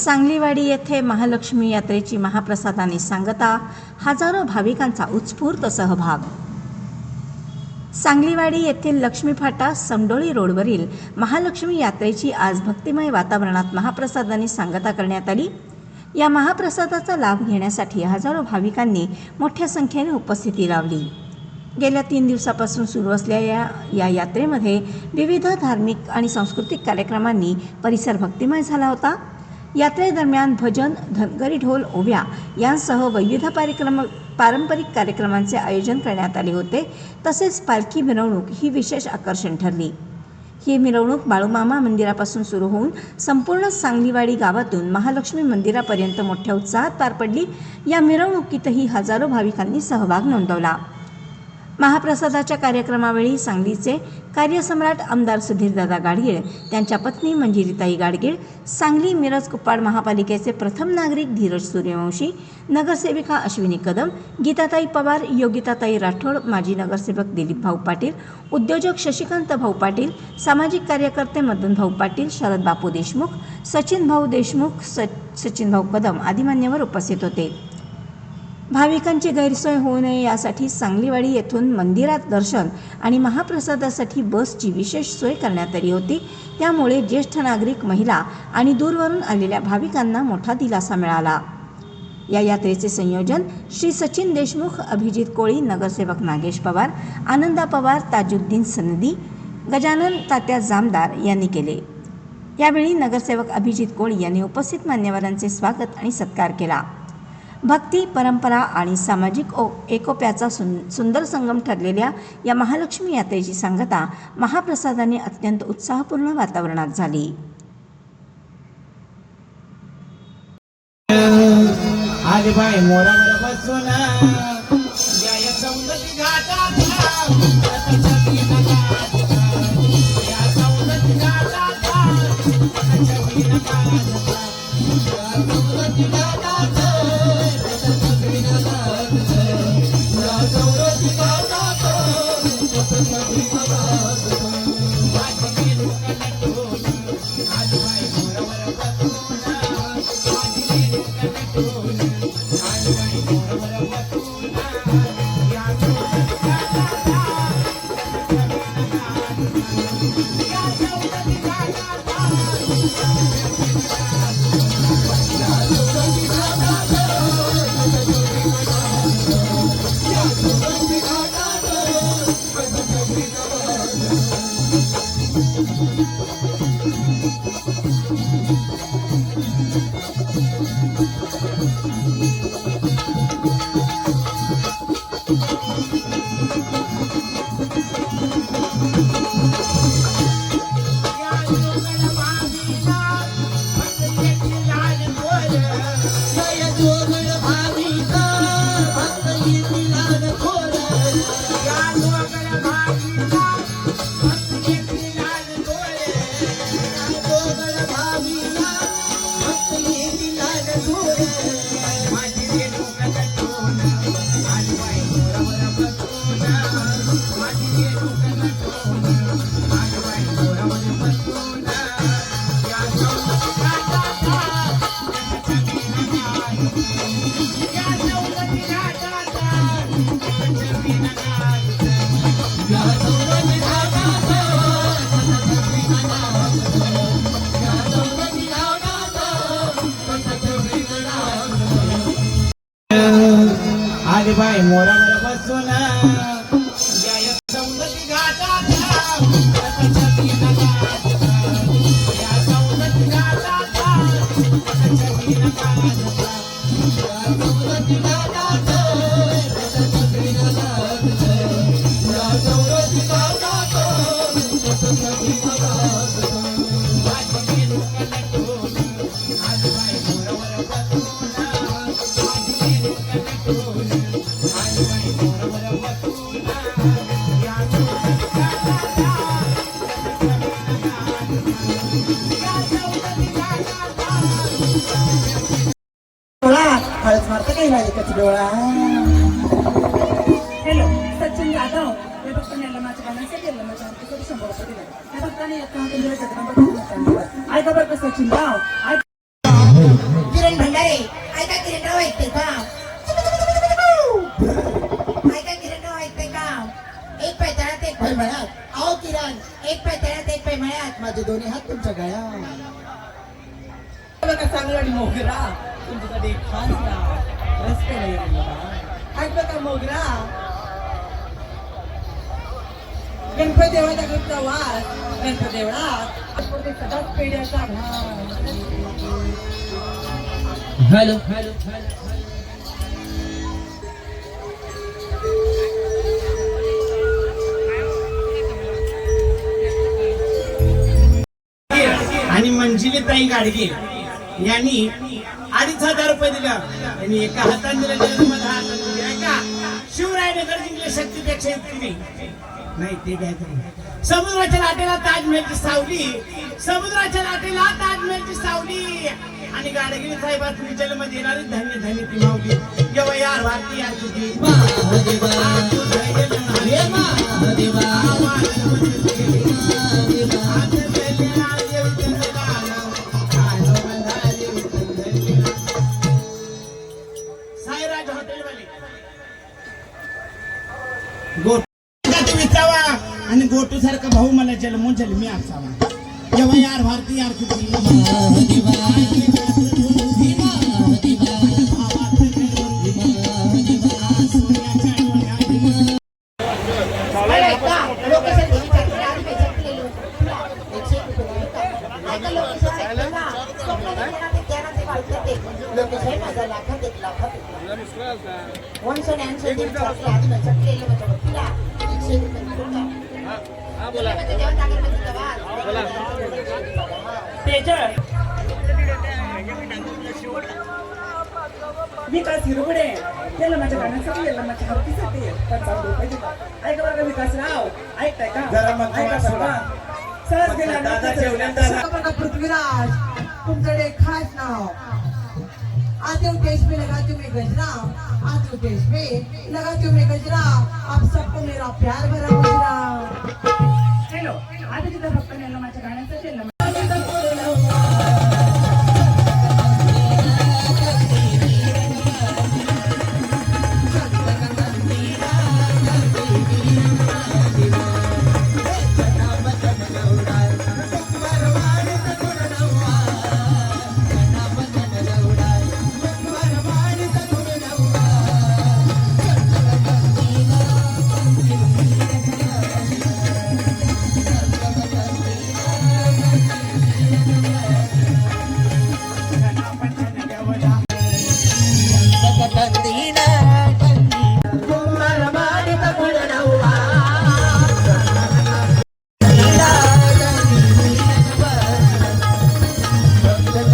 सांगलीवाडी येथे महालक्ष्मी यात्रेची महाप्रसादाने सांगता, हजारो भाविकांचा उत्स्फूर्त सहभाग। सांगलीवाडी येथील लक्ष्मी फाटा समडोळी रोडवरील महालक्ष्मी यात्रेची आज भक्तिमय वातावरणात महाप्रसादाने सांगता करण्यात आली। या महाप्रसादाचा लाभ घेण्यासाठी हजारो भाविकांनी मोठ्या संख्येने उपस्थिती लावली। गेल्या 3 दिवसापासून सुरू असलेल्या या यात्रेमध्ये विविध धार्मिक आणि सांस्कृतिक कार्यक्रमांनी परिसर भक्तिमय झाला होता। यात्रेदरम्यान भजन, धनगरी ढोल ओव्या यांसह विविध पारंपरिक कार्यक्रमांचे आयोजन करण्यात आले होते। तसेच पालखी मिरवणूक ही विशेष आकर्षण ठरली। ही मिरवणूक बाळूमामा मंदिरापासून सुरू होऊन संपूर्ण सांगलीवाडी गावातून महालक्ष्मी मंदिरापर्यंत मोठ्या उत्साहात पार पडली। या मिरवणुकीतही हजारो भाविकांनी सहभाग नोंदवला। महाप्रसादाच्या कार्यक्रमावेळी सांगलीचे कार्यसम्राट आमदार सुधीरदादा गाडगीळ, त्यांच्या पत्नी मंजिरीताई गाडगीळ, सांगली मिरज कुप्पाड महापालिकेचे प्रथम नागरिक धीरज सूर्यवंशी, नगरसेविका अश्विनी कदम, गीताताई पवार, योगिताताई राठोड, माजी नगरसेवक दिलीप भाऊ पाटील, उद्योजक शशिकांत भाऊ पाटील, सामाजिक कार्यकर्ते मदन भाऊ पाटील, शरद बापू देशमुख, सचिन भाऊ देशमुख, सचिन भाऊ कदम आदी मान्यवर उपस्थित होते। भाविकांची गैरसोय होऊ नये यासाठी सांगलीवाडी येथून मंदिरात दर्शन आणि महाप्रसादासाठी बसची विशेष सोय करण्यात आली होती। त्यामुळे ज्येष्ठ नागरिक, महिला आणि दूरवरून आलेल्या भाविकांना मोठा दिलासा मिळाला। या यात्रेचे संयोजन श्री सचिन देशमुख, अभिजित कोळी, नगरसेवक नागेश पवार, आनंदा पवार, ताजुद्दीन सनदी, गजानन तात्या जामदार यांनी केले। यावेळी नगरसेवक अभिजित कोळी यांनी उपस्थित मान्यवरांचे स्वागत आणि सत्कार केला। भक्ती, परंपरा आणि सामाजिक एकोप्याचा सुंदर संगम ठरलेल्या या महालक्ष्मी यात्रेची सांगता महाप्रसादाने अत्यंत उत्साहपूर्ण वातावरणात झाली। बाई मोरावर बसून या सौंदर्य घाटात या सौंदर्य घाटात हॅलो, सचिन जाधव या भक्तांनी माझ्या गाण्यासाठी माझ्या आमच्यासाठी 100 रुपये दिले। त्या भक्तांनी ऐका बरं का सचिन राव, एक पाय तळ्यात एक पाय मळ्यात माझे दोन्ही हात तुमच्या गळ्यात. बघा चांगला आणि मोगरा तुमच्यासाठी एक खास नाव रस्त्याला येईल बघा. ऐक बघा मोगरा गणपती देवाचा घरचा वास गणपती देवळात सदाच पेढ्याचा भास. हॅलो हॅलो आणि मंजिलीताई गाडगे यांनी 2,500 रुपये दिला. त्यांनी एका हाताने दिलं जन्मत हात एका शिवरायनगर जिंकले शक्तीपेक्षा इतकी नाही ते काय तरी. समुद्राच्या लाटेला ताजमहलची सावली समुद्राच्या लाटेला ताजमहलची सावली आणि गाडगिरी साहेबात तुम्ही जन्म देणारी धन्य धन्य ती माऊली. जेव्हा यार भारती यार तुझी साईराज हॉटेलवाले गोटू विचावा आणि गोटू सारखा भाऊ मला जन्मून जन्मी असावा. जेव्हा यार भारती यार विकास हिरगुडे त्याला माझ्या गाण्यासाठी याला माझ्या हरतीसाठी 55 रुपये देतात. ऐका बरं का विकासराव ऐकताय का? जरा मग ऐका सोडा. सहज गेला दादा जेवल्यानंतर पृथ्वीराज तुमच्याकडे खास नाव आते देश में लगा तुम्हें गजरा आते देश में लगा तुम्हें गजरा आप सबको मेरा प्यार भरा गुजरा. हॅलो आता तिथं फक्त याला माझ्या गाण्यासाठी याला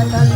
Thank you.